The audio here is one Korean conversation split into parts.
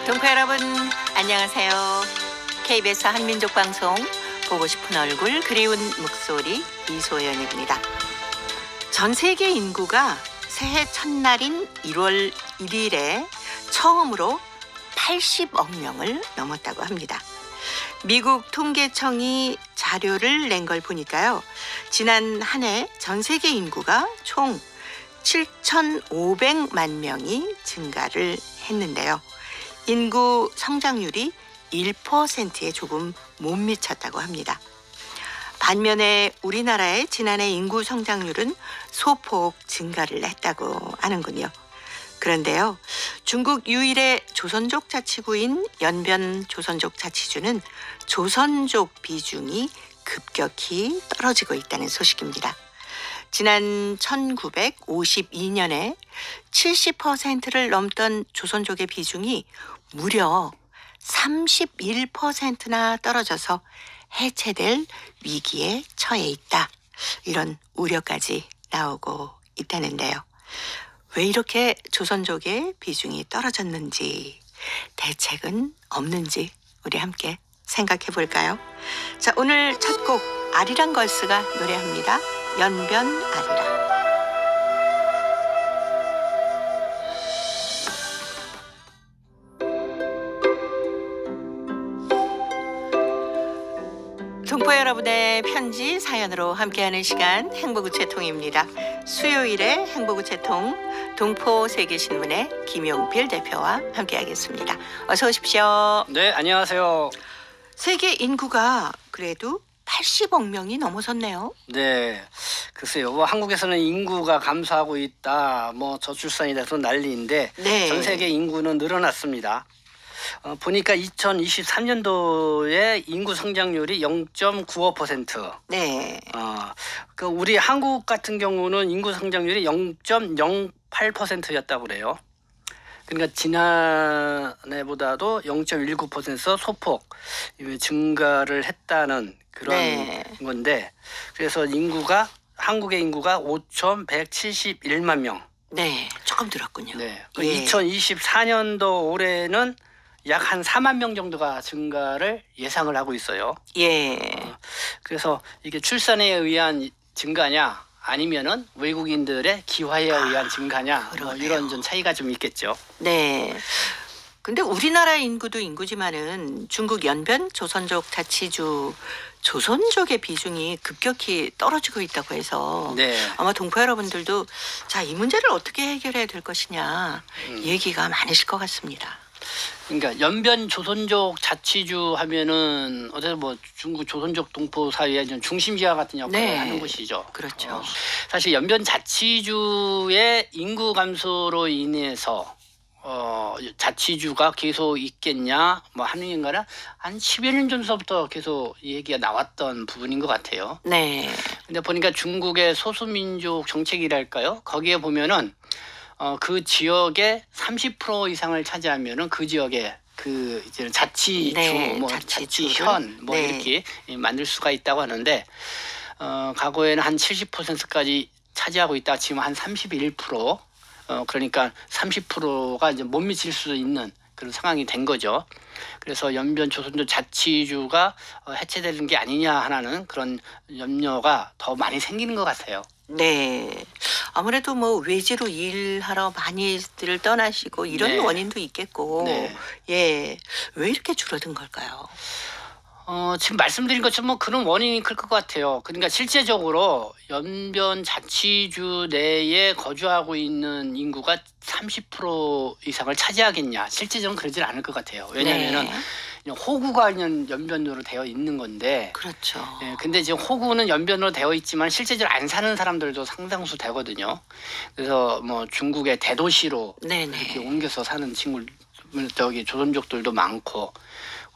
동포 여러분 안녕하세요. KBS 한민족방송 보고 싶은 얼굴 그리운 목소리 이소연입니다. 전 세계 인구가 새해 첫날인 1월 1일에 처음으로 80억 명을 넘었다고 합니다. 미국 통계청이 자료를 낸 걸 보니까요. 지난 한 해 전 세계 인구가 총 7,500만 명이 증가를 했는데요. 인구 성장률이 1%에 조금 못 미쳤다고 합니다. 반면에 우리나라의 지난해 인구 성장률은 소폭 증가를 했다고 하는군요. 그런데요, 중국 유일의 조선족 자치구인 연변 조선족 자치주는 조선족 비중이 급격히 떨어지고 있다는 소식입니다. 지난 1952년에 70%를 넘던 조선족의 비중이 무려 31%나 떨어져서 해체될 위기에 처해 있다. 이런 우려까지 나오고 있다는데요. 왜 이렇게 조선족의 비중이 떨어졌는지, 대책은 없는지 우리 함께 생각해 볼까요? 자, 오늘 첫 곡 아리랑 걸스가 노래합니다. 연변 아리랑. 동포 여러분의 편지 사연으로 함께하는 시간 행복우체통입니다. 수요일에 행복우체통 동포세계신문의 김용필 대표와 함께하겠습니다. 어서 오십시오. 네, 안녕하세요. 세계 인구가 그래도 80억 명이 넘어섰네요. 네, 글쎄요. 뭐 한국에서는 인구가 감소하고 있다, 뭐 저출산이 돼서 난리인데 네. 전 세계 인구는 늘어났습니다. 보니까 2023년도에 인구 성장률이 0.95%. 네. 그 우리 한국 같은 경우는 인구 성장률이 0.08%였다고 그래요. 그러니까 지난해보다도 0.19%에서 소폭 증가를 했다는 그런 네. 건데, 그래서 한국의 인구가 5,171만 명. 네, 조금 늘었군요. 네. 예. 2024년도 올해는 약 한 4만 명 정도가 증가를 예상을 하고 있어요. 예. 그래서 이게 출산에 의한 증가냐 아니면은 외국인들의 기화에 의한 증가냐, 뭐 그러네요. 이런 좀 차이가 좀 있겠죠. 네. 근데 우리나라 인구도 인구지만은 중국 연변 조선족 자치주 조선족의 비중이 급격히 떨어지고 있다고 해서 네. 아마 동포 여러분들도 자, 이 문제를 어떻게 해결해야 될 것이냐 얘기가 많으실 것 같습니다. 그러니까 연변 조선족 자치주 하면은 어쨌든 뭐 중국 조선족 동포 사회의 좀 중심지와 같은 역할을 네. 하는 곳이죠. 그렇죠. 사실 연변 자치주의 인구 감소로 인해서 자치주가 계속 있겠냐 뭐 하는가는 한 10여 년 전서부터 계속 이 얘기가 나왔던 부분인 것 같아요. 네. 근데 보니까 중국의 소수민족 정책이랄까요? 거기에 보면은 그 지역의 30% 이상을 차지하면은 그 지역에 그 이제 자치주, 네, 뭐 자치주를. 자치현 뭐 네. 이렇게 만들 수가 있다고 하는데 과거에는 한 70%까지 차지하고 있다. 지금 한 31%. 그러니까 30%가 이제 못 미칠 수 있는 그런 상황이 된 거죠. 그래서 연변 조선족 자치주가 해체되는 게 아니냐 하는 그런 염려가 더 많이 생기는 것 같아요. 네. 아무래도 뭐 외지로 일하러 많이들 떠나시고 이런 네. 원인도 있겠고. 네. 예. 왜 이렇게 줄어든 걸까요? 지금 말씀드린 것처럼 뭐 그런 원인이 클 것 같아요. 그러니까 실제적으로 연변 자치주 내에 거주하고 있는 인구가 30% 이상을 차지하겠냐. 실제적으로 그러진 않을 것 같아요. 왜냐하면은 네. 호구가 연변으로 되어 있는 건데, 그렇죠. 예, 근데 지금 호구는 연변으로 되어 있지만 실제적으로 안 사는 사람들도 상당수 되거든요. 그래서 뭐 중국의 대도시로 네네. 이렇게 옮겨서 사는 조선족들도 많고,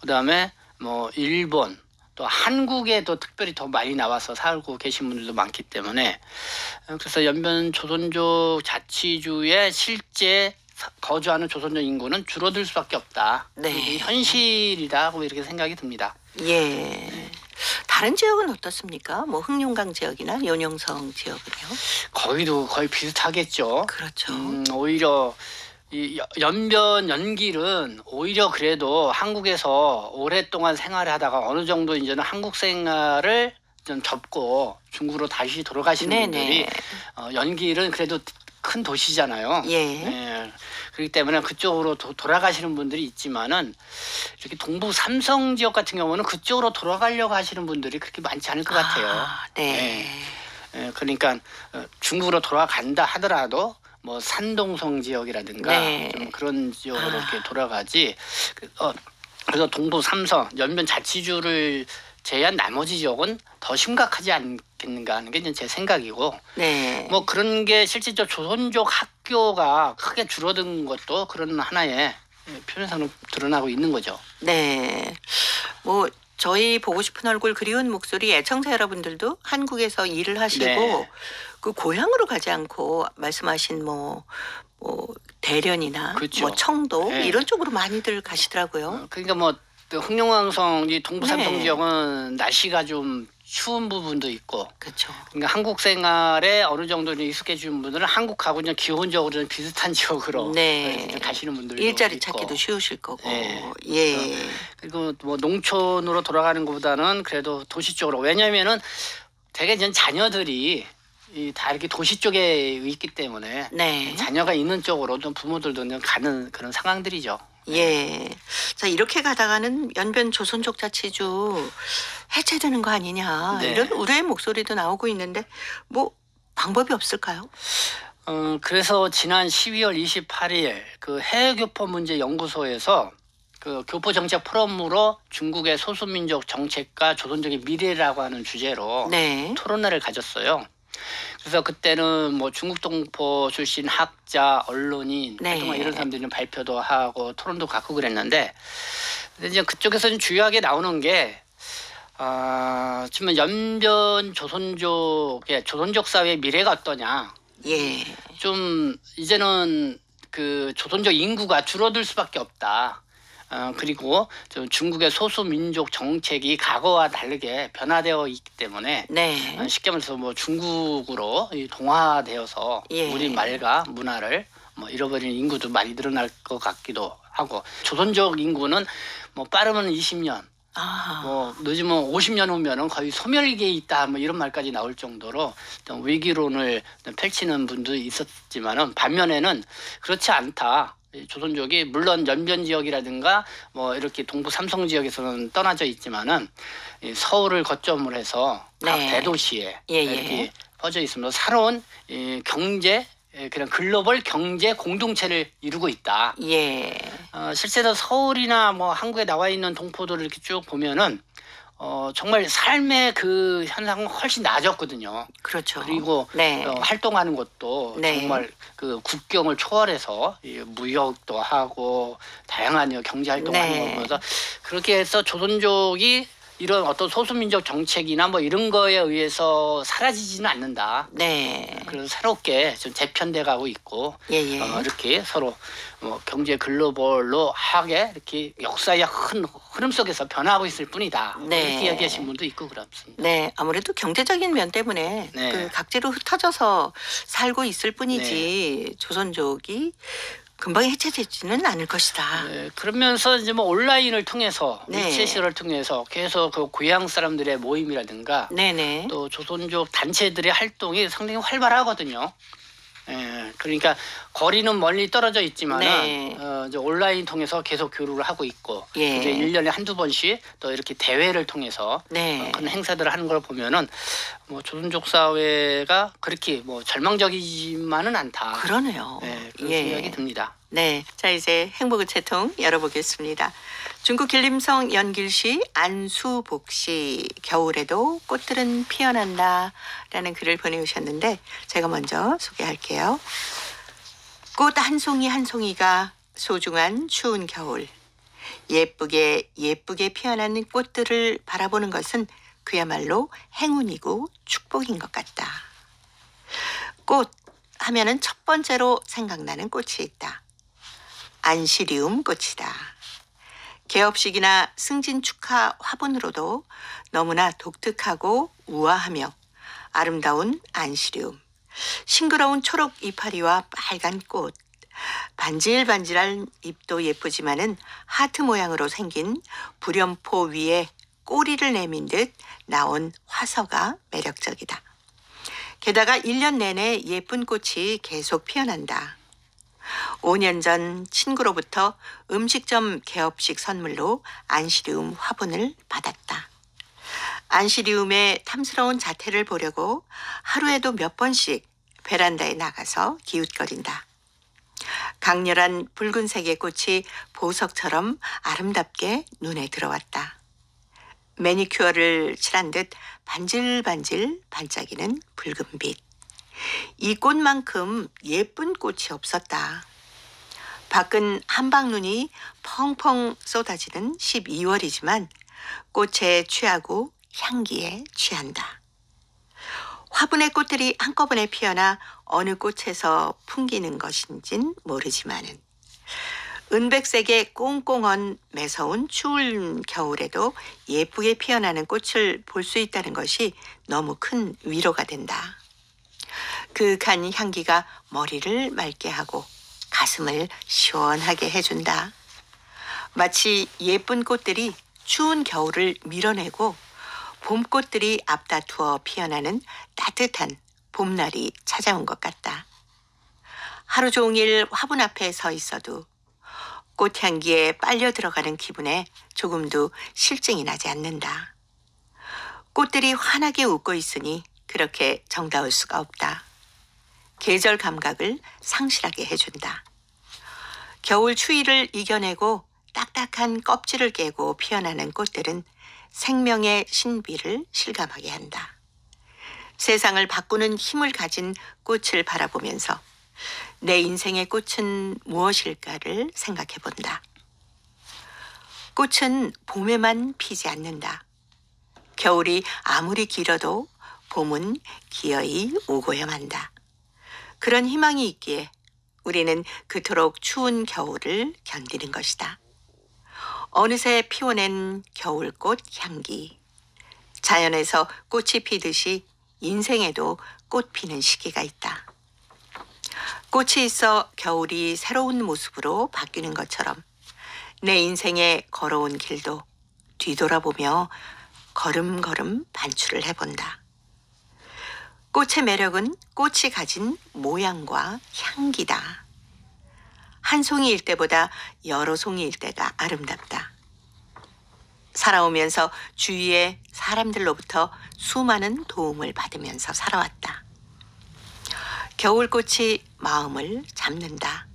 그다음에 뭐 일본 또 한국에도 특별히 더 많이 나와서 살고 계신 분들도 많기 때문에, 그래서 연변 조선족 자치주의 실제 거주하는 조선족 인구는 줄어들 수밖에 없다. 네. 이게 현실이라고 이렇게 생각이 듭니다. 예. 다른 지역은 어떻습니까? 뭐 흑룡강 지역이나 연용성 지역은요? 거의 비슷하겠죠. 그렇죠. 오히려 이 연변 연길은 오히려 그래도 한국에서 오랫동안 생활하다가 어느 정도 이제는 한국 생활을 좀 접고 중국으로 다시 돌아가시는 분들이 연길은 그래도 큰 도시잖아요. 예. 그렇기 때문에 그쪽으로 돌아가시는 분들이 있지만은 이렇게 동부 삼성 지역 같은 경우는 그쪽으로 돌아가려고 하시는 분들이 그렇게 많지 않을 것 같아요. 네. 그러니까 중국으로 돌아간다 하더라도 뭐 산동성 지역이라든가 네. 좀 그런 지역으로 이렇게 돌아가지. 그래서 동부 삼성 연변 자치주를 제외한 나머지 지역은 더 심각하지 않겠는가 하는 게 이제 제 생각이고. 네. 뭐 그런 게 실질적으로 조선족 학교가 크게 줄어든 것도 그런 하나의 표현상으로 드러나고 있는 거죠. 네. 뭐 저희 보고 싶은 얼굴 그리운 목소리 애청자 여러분들도 한국에서 일을 하시고 네. 그 고향으로 가지 않고 말씀하신 뭐 대련이나 그렇죠. 뭐 청도 네. 이런 쪽으로 많이들 가시더라고요. 그러니까 뭐 흑룡왕성 이 동부 삼성 네. 지역은 날씨가 좀 추운 부분도 있고, 그렇죠. 그러니까 한국 생활에 어느 정도 익숙해진 분들은 한국하고 그냥 기본적으로 좀 비슷한 지역으로 네. 가시는 분들도 일자리 있고. 찾기도 쉬우실 거고. 네. 예. 그리고 뭐 농촌으로 돌아가는 것보다는 그래도 도시 쪽으로. 왜냐면은 되게 이제 자녀들이 다 이렇게 도시 쪽에 있기 때문에 네. 자녀가 있는 쪽으로 좀 부모들도 그냥 가는 그런 상황들이죠. 예. 자, 이렇게 가다가는 연변 조선족 자치주 해체되는 거 아니냐. 네. 이런 우려의 목소리도 나오고 있는데 뭐 방법이 없을까요? 그래서 지난 12월 28일 그 해외교포 문제 연구소에서 그 교포 정책 포럼으로 중국의 소수민족 정책과 조선족의 미래라고 하는 주제로 네. 토론회를 가졌어요. 그래서 그때는 뭐 중국 동포 출신 학자, 언론인, 네. 활동가 이런 사람들이 발표도 하고 토론도 갖고 그랬는데, 근데 이제 그쪽에서는 주요하게 나오는 게 지금 연변 조선족 사회의 미래가 어떠냐. 예. 좀 이제는 그 조선족 인구가 줄어들 수밖에 없다. 그리고 좀 중국의 소수 민족 정책이 과거와 다르게 변화되어 있기 때문에 네. 쉽게 말해서 뭐 중국으로 동화되어서 예. 우리 말과 문화를 뭐 잃어버리는 인구도 많이 늘어날 것 같기도 하고, 조선족 인구는 뭐 빠르면 20년, 뭐 늦으면 50년 후면은 거의 소멸기에 있다, 뭐 이런 말까지 나올 정도로 좀 위기론을 펼치는 분도 있었지만은 반면에는 그렇지 않다. 이 조선족이 물론 연변 지역이라든가 뭐 이렇게 동부 삼성 지역에서는 떠나져 있지만은 이 서울을 거점으로 해서 각 네. 대도시에 예, 예. 이렇게 퍼져 있으면서 새로운 이 경제, 그냥 글로벌 경제 공동체를 이루고 있다. 예. 실제로 서울이나 뭐 한국에 나와 있는 동포들을 이렇게 쭉 보면은 정말 삶의 그 현상은 훨씬 나아졌거든요. 그렇죠. 그리고 네. 활동하는 것도 네. 정말 그 국경을 초월해서 무역도 하고 다양한 경제 활동을 네. 하는 거 보면서, 그렇게 해서 조선족이 이런 어떤 소수민족 정책이나 뭐 이런 거에 의해서 사라지지는 않는다. 네. 그래서 새롭게 좀 재편돼 가고 있고, 예예. 이렇게 서로 경제 글로벌로 하게 이렇게 역사의 큰 흐름 속에서 변화하고 있을 뿐이다. 네. 이렇게 이야기하신 분도 있고 그렇습니다. 네, 아무래도 경제적인 면 때문에 네. 그 각지로 흩어져서 살고 있을 뿐이지 조선족이 금방 해체되지는 않을 것이다. 네, 그러면서 이제 뭐 온라인을 통해서 네. 위챗을 통해서 계속 그 고향 사람들의 모임이라든가 네네. 또 조선족 단체들의 활동이 상당히 활발하거든요. 그러니까 거리는 멀리 떨어져 있지만은 네. 이제 온라인 통해서 계속 교류를 하고 있고, 예. 이제 1년에 한두 번씩 또 이렇게 대회를 통해서 네. 큰 행사들을 하는 걸 보면은 뭐 조선족 사회가 그렇게 뭐 절망적이지만은 않다. 그러네요. 그런 예. 생각이 듭니다. 네. 자, 이제 행복의 채통 열어보겠습니다. 중국 길림성 연길시 안수복 씨, 겨울에도 꽃들은 피어난다 라는 글을 보내오셨는데 제가 먼저 소개할게요. 꽃 한 송이 한 송이가 소중한 추운 겨울. 예쁘게 피어나는 꽃들을 바라보는 것은 그야말로 행운이고 축복인 것 같다. 꽃 하면은 첫 번째로 생각나는 꽃이 있다. 안시리움 꽃이다. 개업식이나 승진 축하 화분으로도 너무나 독특하고 우아하며 아름다운 안시리움. 싱그러운 초록 이파리와 빨간 꽃, 반질반질한 잎도 예쁘지만은 하트 모양으로 생긴 불연포 위에 꼬리를 내민 듯 나온 화서가 매력적이다. 게다가 1년 내내 예쁜 꽃이 계속 피어난다. 5년 전 친구로부터 음식점 개업식 선물로 안시리움 화분을 받았다. 안시리움의 탐스러운 자태를 보려고 하루에도 몇 번씩 베란다에 나가서 기웃거린다. 강렬한 붉은색의 꽃이 보석처럼 아름답게 눈에 들어왔다. 매니큐어를 칠한 듯 반질반질 반짝이는 붉은빛. 이 꽃만큼 예쁜 꽃이 없었다. 밖은 한방눈이 펑펑 쏟아지는 12월이지만 꽃에 취하고 향기에 취한다. 화분의 꽃들이 한꺼번에 피어나 어느 꽃에서 풍기는 것인진 모르지만은 은백색의 꽁꽁언 매서운 추운 겨울에도 예쁘게 피어나는 꽃을 볼 수 있다는 것이 너무 큰 위로가 된다. 그윽한 향기가 머리를 맑게 하고 가슴을 시원하게 해준다. 마치 예쁜 꽃들이 추운 겨울을 밀어내고 봄꽃들이 앞다투어 피어나는 따뜻한 봄날이 찾아온 것 같다. 하루 종일 화분 앞에 서 있어도 꽃향기에 빨려 들어가는 기분에 조금도 실증이 나지 않는다. 꽃들이 환하게 웃고 있으니 그렇게 정다울 수가 없다. 계절 감각을 상실하게 해준다. 겨울 추위를 이겨내고 딱딱한 껍질을 깨고 피어나는 꽃들은 생명의 신비를 실감하게 한다. 세상을 바꾸는 힘을 가진 꽃을 바라보면서 내 인생의 꽃은 무엇일까를 생각해 본다. 꽃은 봄에만 피지 않는다. 겨울이 아무리 길어도 봄은 기어이 오고야 만다. 그런 희망이 있기에 우리는 그토록 추운 겨울을 견디는 것이다. 어느새 피워낸 겨울꽃 향기. 자연에서 꽃이 피듯이 인생에도 꽃 피는 시기가 있다. 꽃이 있어 겨울이 새로운 모습으로 바뀌는 것처럼 내 인생에 걸어온 길도 뒤돌아보며 걸음걸음 반추를 해본다. 꽃의 매력은 꽃이 가진 모양과 향기다. 한 송이일 때보다 여러 송이일 때가 아름답다. 살아오면서 주위의 사람들로부터 수많은 도움을 받으면서 살아왔다. 겨울꽃이 마음을 잡는다.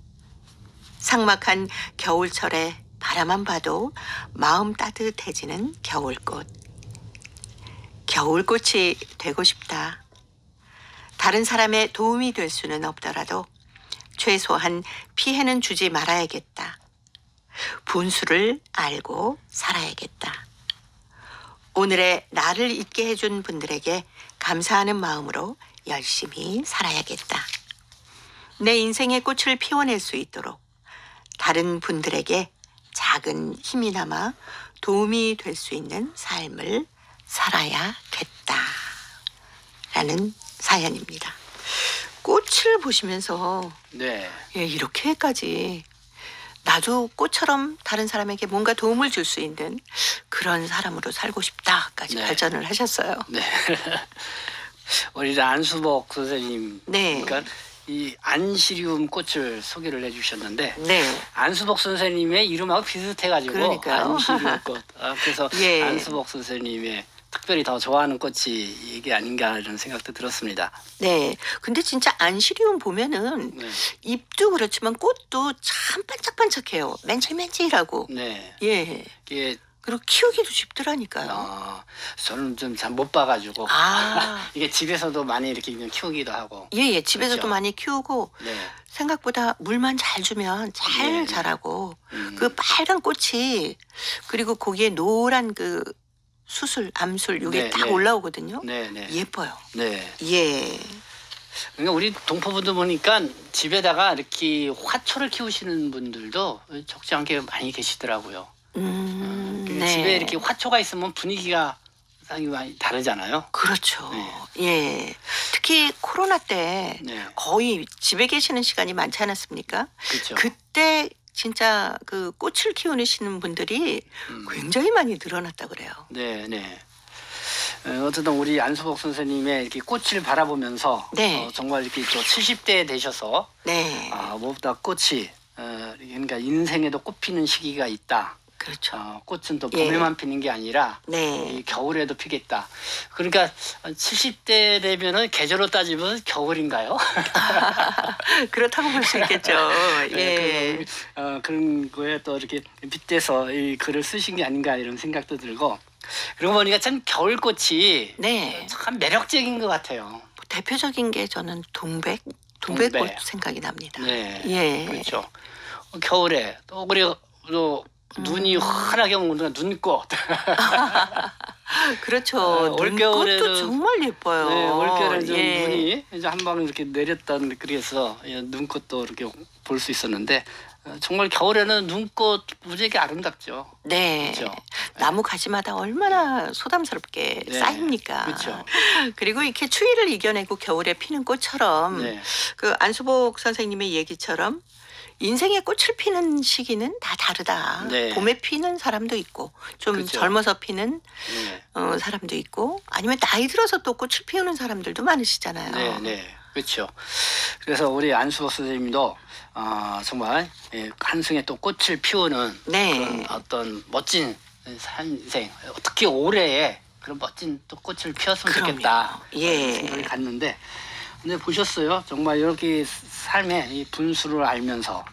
삭막한 겨울철에 바라만 봐도 마음 따뜻해지는 겨울꽃. 겨울꽃이 되고 싶다. 다른 사람의 도움이 될 수는 없더라도 최소한 피해는 주지 말아야겠다. 분수를 알고 살아야겠다. 오늘의 나를 있게 해준 분들에게 감사하는 마음으로 열심히 살아야겠다. 내 인생의 꽃을 피워낼 수 있도록 다른 분들에게 작은 힘이나마 도움이 될 수 있는 삶을 살아야겠다. 라는 사연입니다. 꽃을 보시면서 네. 예, 이렇게까지 나도 꽃처럼 다른 사람에게 뭔가 도움을 줄 수 있는 그런 사람으로 살고 싶다까지 네. 발전을 하셨어요. 네. 우리 안수복 선생님. 네. 그러니까 이 안시리움 꽃을 소개를 해주셨는데 네. 안수복 선생님의 이름하고 비슷해가지고 그러니까요. 안시리움 꽃. 그래서 예. 안수복 선생님의 특별히 더 좋아하는 꽃이 이게 아닌가 이런 생각도 들었습니다. 네. 근데 진짜 안시리움 보면은 네. 잎도 그렇지만 꽃도 참 반짝반짝해요. 맨질맨질하고. 네. 예. 이게 그리고 키우기도 쉽더라니까요. 저는 좀 잘 못 봐가지고 아. 이게 집에서도 많이 이렇게 그냥 키우기도 하고. 예, 집에서도 그렇죠. 많이 키우고 네. 생각보다 물만 잘 주면 잘 네. 자라고 그 빨간 꽃이 그리고 거기에 노란 그 수술, 암술 이게 네, 딱 네. 올라오거든요. 네, 네. 예뻐요. 네. 예. 그러니까 우리 동포분들 보니까 집에다가 이렇게 화초를 키우시는 분들도 적지 않게 많이 계시더라고요. 네. 집에 이렇게 화초가 있으면 분위기가 상당히 많이 다르잖아요. 그렇죠. 네. 예. 특히 코로나 때 네. 거의 집에 계시는 시간이 많지 않았습니까? 그렇죠. 그때 진짜 그 꽃을 키우시는 분들이 굉장히 많이 늘어났다 그래요. 네, 네. 어쨌든 우리 안수복 선생님의 이렇게 꽃을 바라보면서 네. 정말 이렇게 또 70대 되셔서 네. 무엇보다 꽃이 그러니까 인생에도 꽃 피는 시기가 있다. 그렇죠. 꽃은 또 예. 봄에만 피는 게 아니라 네. 이 겨울에도 피겠다. 그러니까 70대 되면은 계절로 따지면 겨울인가요? 그렇다고 볼 수 있겠죠. 예. 그런 거에 또 이렇게 빗대서 이 글을 쓰신 게 아닌가 이런 생각도 들고 그러고 보니까 참 겨울꽃이 네. 참 매력적인 것 같아요. 대표적인 게 저는 동백꽃 동백. 생각이 납니다. 네, 예. 그렇죠. 겨울에 또 그리고 또 눈이 환하게 오는 눈꽃. 그렇죠. 올겨울에는 눈꽃도 정말 예뻐요. 네, 올겨울에 좀 예. 눈이 이제 한 방 이렇게 내렸던 그래서 눈꽃도 이렇게 볼 수 있었는데 정말 겨울에는 눈꽃 무지하게 아름답죠. 네. 그렇죠. 나무 가지마다 얼마나 소담스럽게 네. 쌓입니까? 그렇죠. 그리고 이렇게 추위를 이겨내고 겨울에 피는 꽃처럼 네. 그 안수복 선생님의 얘기처럼 인생의 꽃을 피는 시기는 다 다르다. 네. 봄에 피는 사람도 있고 좀 그렇죠. 젊어서 피는 네. 사람도 있고 아니면 나이 들어서 또 꽃을 피우는 사람들도 많으시잖아요. 네, 네, 그렇죠. 그래서 우리 안수복 선생님도 정말 한승에 또 꽃을 피우는 네. 그런 어떤 멋진 인생, 특히 올해에 그런 멋진 또 꽃을 피웠으면 그럼요. 좋겠다. 예. 생각을 갖는데, 근데 보셨어요? 정말 이렇게 삶의 이 분수를 알면서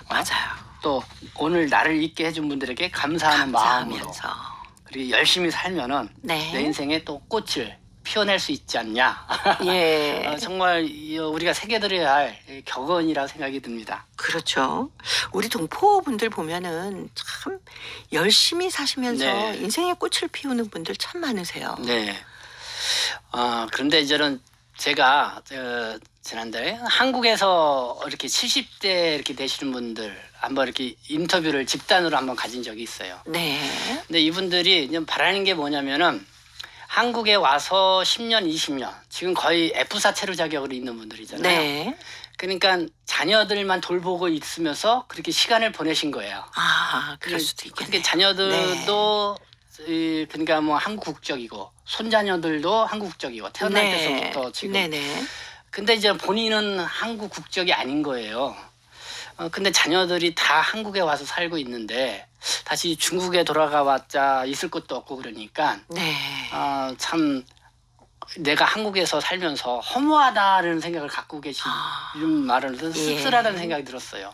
맞아요. 또 오늘 나를 있게 해준 분들에게 감사하는 마음으로 감사하면서. 그리고 열심히 살면은 네. 내 인생에 또 꽃을 피워낼 수 있지 않냐. 예. 정말 우리가 새겨들어야 할 격언이라 생각이 듭니다. 그렇죠. 우리 동포분들 보면은 참 열심히 사시면서 네. 인생의 꽃을 피우는 분들 참 많으세요. 네. 그런데 이제는 제가 지난달에 한국에서 이렇게 70대 이렇게 되시는 분들 한번 이렇게 인터뷰를 집단으로 한번 가진 적이 있어요. 네. 근데 이분들이 이제 바라는 게 뭐냐면은 한국에 와서 10년, 20년 지금 거의 F4 체류 자격으로 있는 분들이잖아요. 네. 그러니까 자녀들만 돌보고 있으면서 그렇게 시간을 보내신 거예요. 그럴 수도 있겠네요. 그렇게 자녀들도 그러니까 뭐 한국 국적이고 손자녀들도 한국 국적이고 태어날 때서부터 지금. 네네. 근데 이제 본인은 한국 국적이 아닌 거예요. 근데 자녀들이 다 한국에 와서 살고 있는데 다시 중국에 돌아가봤자 있을 것도 없고 그러니까 네. 참 내가 한국에서 살면서 허무하다는 생각을 갖고 계신 이런 말을 씁쓸하다는 생각이 들었어요.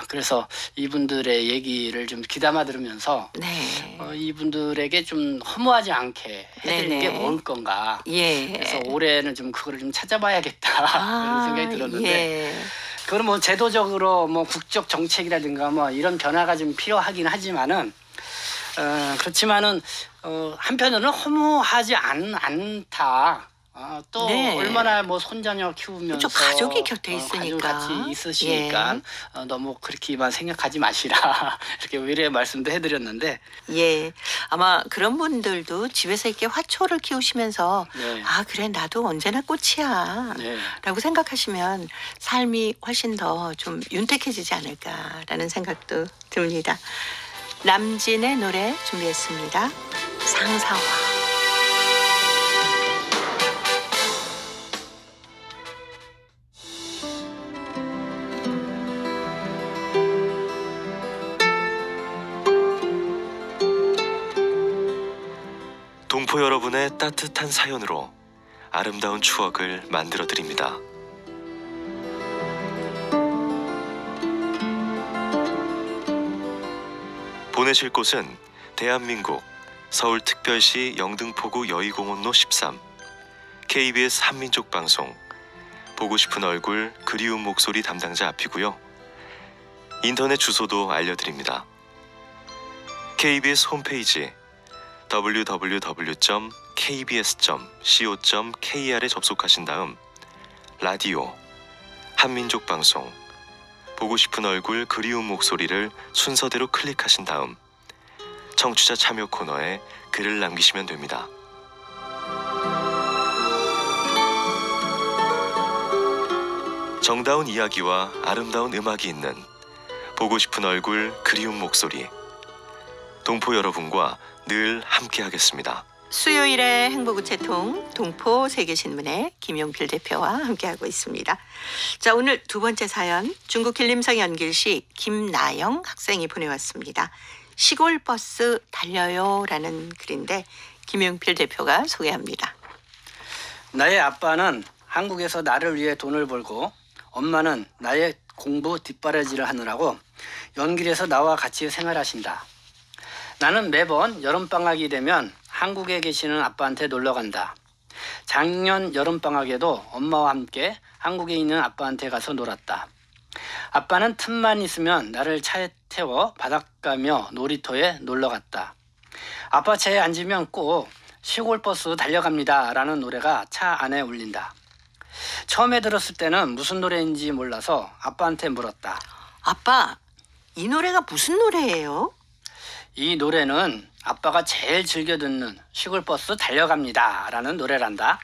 그래서 이분들의 얘기를 좀 귀담아 들으면서 네. 이분들에게 좀 허무하지 않게 해드리는 네네. 게 뭘 건가. 예. 그래서 올해는 좀 그거를 좀 찾아봐야겠다 이런 생각이 들었는데 예. 그건 뭐 제도적으로 뭐 국적 정책이라든가 뭐 이런 변화가 좀 필요하긴 하지만은 그렇지만은 한편으로는 허무하지 않다. 또 네. 얼마나 뭐 손자녀 키우면서 그렇죠. 가족이 곁에 가족 있으니까. 같이 있으시니까 너무 그렇게만 생각하지 마시라 이렇게 위로의 말씀도 해드렸는데 예. 아마 그런 분들도 집에서 이렇게 화초를 키우시면서 네. 그래 나도 언제나 꽃이야 네. 라고 생각하시면 삶이 훨씬 더 좀 윤택해지지 않을까라는 생각도 듭니다. 남진의 노래 준비했습니다. 상사화. 동포 여러분의 따뜻한 사연으로 아름다운 추억을 만들어 드립니다. 보내실 곳은 대한민국 서울특별시 영등포구 여의공원로 13 KBS 한민족방송 보고 싶은 얼굴 그리운 목소리 담당자 앞이고요. 인터넷 주소도 알려드립니다. KBS 홈페이지 www.kbs.co.kr에 접속하신 다음 라디오, 한민족방송, 보고 싶은 얼굴 그리운 목소리를 순서대로 클릭하신 다음 청취자 참여 코너에 글을 남기시면 됩니다. 정다운 이야기와 아름다운 음악이 있는 보고 싶은 얼굴, 그리운 목소리. 동포 여러분과 늘 함께하겠습니다. 수요일의 행복우체통 동포 세계신문의 김용필 대표와 함께하고 있습니다. 자, 오늘 두 번째 사연 중국 길림성 연길시 김나영 학생이 보내왔습니다. 시골버스 달려요라는 글인데 김용필 대표가 소개합니다. 나의 아빠는 한국에서 나를 위해 돈을 벌고 엄마는 나의 공부 뒷바라지를 하느라고 연길에서 나와 같이 생활하신다. 나는 매번 여름방학이 되면 한국에 계시는 아빠한테 놀러 간다. 작년 여름방학에도 엄마와 함께 한국에 있는 아빠한테 가서 놀았다. 아빠는 틈만 있으면 나를 차에 태워 바닷가며 놀이터에 놀러 갔다. 아빠 차에 앉으면 꼭 시골버스 달려갑니다 라는 노래가 차 안에 울린다. 처음에 들었을 때는 무슨 노래인지 몰라서 아빠한테 물었다. 아빠, 이 노래가 무슨 노래예요? 이 노래는 아빠가 제일 즐겨 듣는 시골버스 달려갑니다 라는 노래란다.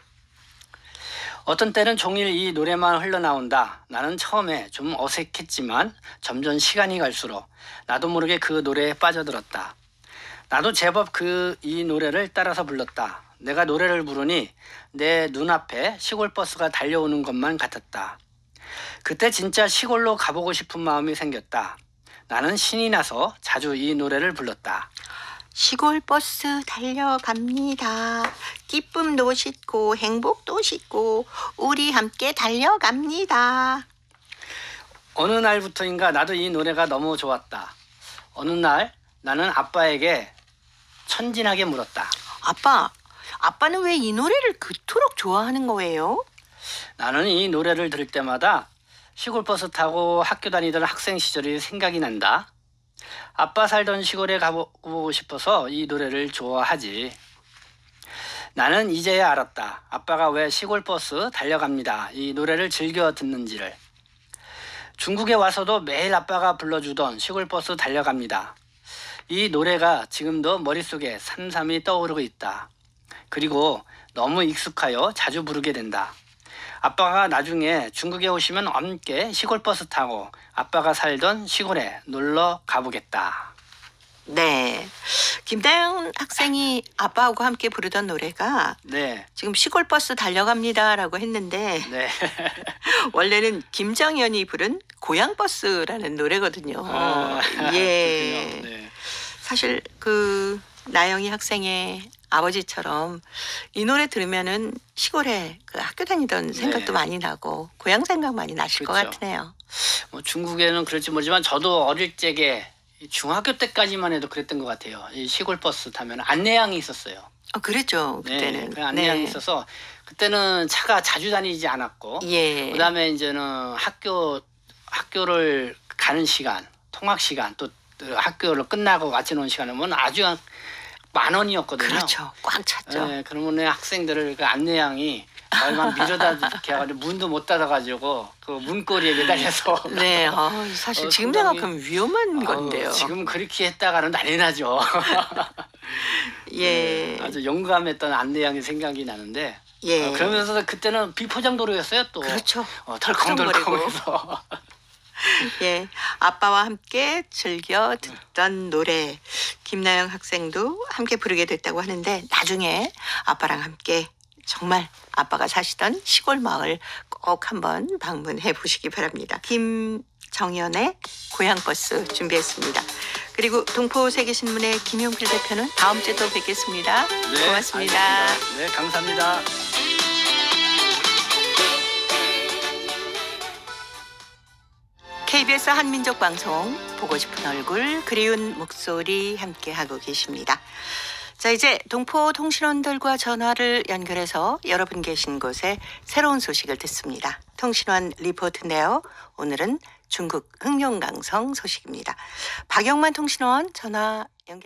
어떤 때는 종일 이 노래만 흘러나온다. 나는 처음에 좀 어색했지만 점점 시간이 갈수록 나도 모르게 그 노래에 빠져들었다. 나도 제법 이 노래를 따라서 불렀다. 내가 노래를 부르니 내 눈앞에 시골버스가 달려오는 것만 같았다. 그때 진짜 시골로 가보고 싶은 마음이 생겼다. 나는 신이 나서 자주 이 노래를 불렀다. 시골버스 달려갑니다. 기쁨도 싣고 행복도 싣고 우리 함께 달려갑니다. 어느 날부터인가 나도 이 노래가 너무 좋았다. 어느 날 나는 아빠에게 천진하게 물었다. 아빠는 왜 이 노래를 그토록 좋아하는 거예요? 나는 이 노래를 들을 때마다 시골버스 타고 학교 다니던 학생 시절이 생각이 난다. 아빠 살던 시골에 가보고 싶어서 이 노래를 좋아하지. 나는 이제야 알았다. 아빠가 왜 시골버스 달려갑니다 이 노래를 즐겨 듣는지를. 중국에 와서도 매일 아빠가 불러주던 시골버스 달려갑니다. 이 노래가 지금도 머릿속에 삼삼이 떠오르고 있다. 그리고 너무 익숙하여 자주 부르게 된다. 아빠가 나중에 중국에 오시면 함께 시골버스 타고 아빠가 살던 시골에 놀러 가보겠다. 네, 김다영 학생이 아빠하고 함께 부르던 노래가 네. 지금 시골버스 달려갑니다라고 했는데 네. 원래는 김정연이 부른 고향버스라는 노래거든요. 예. 그렇군요. 네. 사실 그 나영이 학생의 아버지처럼 이 노래 들으면은 시골에 그 학교 다니던 생각도 네. 많이 나고 고향 생각 많이 나실 것 그렇죠. 같으네요. 뭐 중국에는 그럴지 모르지만 저도 어릴 적에 중학교 때까지만 해도 그랬던 것 같아요. 이 시골버스 타면 안내양이 있었어요. 그랬죠 그때는. 네, 그 안내양이 있어서 그때는 차가 자주 다니지 않았고, 예. 그다음에 이제는 학교를 가는 시간, 통학 시간, 또 학교를 끝나고 같이 노는 시간이면 아주 10,000원이었거든요. 그렇죠. 꽉 찼죠. 네, 그러면 학생들을 그 안내양이 얼마 밀어다 이렇게 해가지고 문도 못 닫아가지고 그 문고리에 매달려서. 네, 사실 지금 상당히- 생각하면 위험한 건데요. 지금 그렇게 했다가는 난리 나죠. 예, 네, 아주 용감했던 안내양이 생각이 나는데. 예. 그러면서 그때는 비포장도로였어요 또. 그렇죠. 덜컹덜컹해서. 예, 아빠와 함께 즐겨 듣던 노래 김나영 학생도 함께 부르게 됐다고 하는데 나중에 아빠랑 함께 정말 아빠가 사시던 시골 마을 꼭 한번 방문해 보시기 바랍니다. 김정연의 고향버스 준비했습니다. 그리고 동포세계신문의 김용필 대표는 다음 주에 또 뵙겠습니다. 네, 고맙습니다. 알겠습니다. 네, 감사합니다. KBS 한민족 방송 보고 싶은 얼굴 그리운 목소리 함께 하고 계십니다. 자, 이제 동포 통신원들과 전화를 연결해서 여러분 계신 곳에 새로운 소식을 듣습니다. 통신원 리포트인데요. 오늘은 중국 흑룡강성 소식입니다. 박영만 통신원 전화 연결.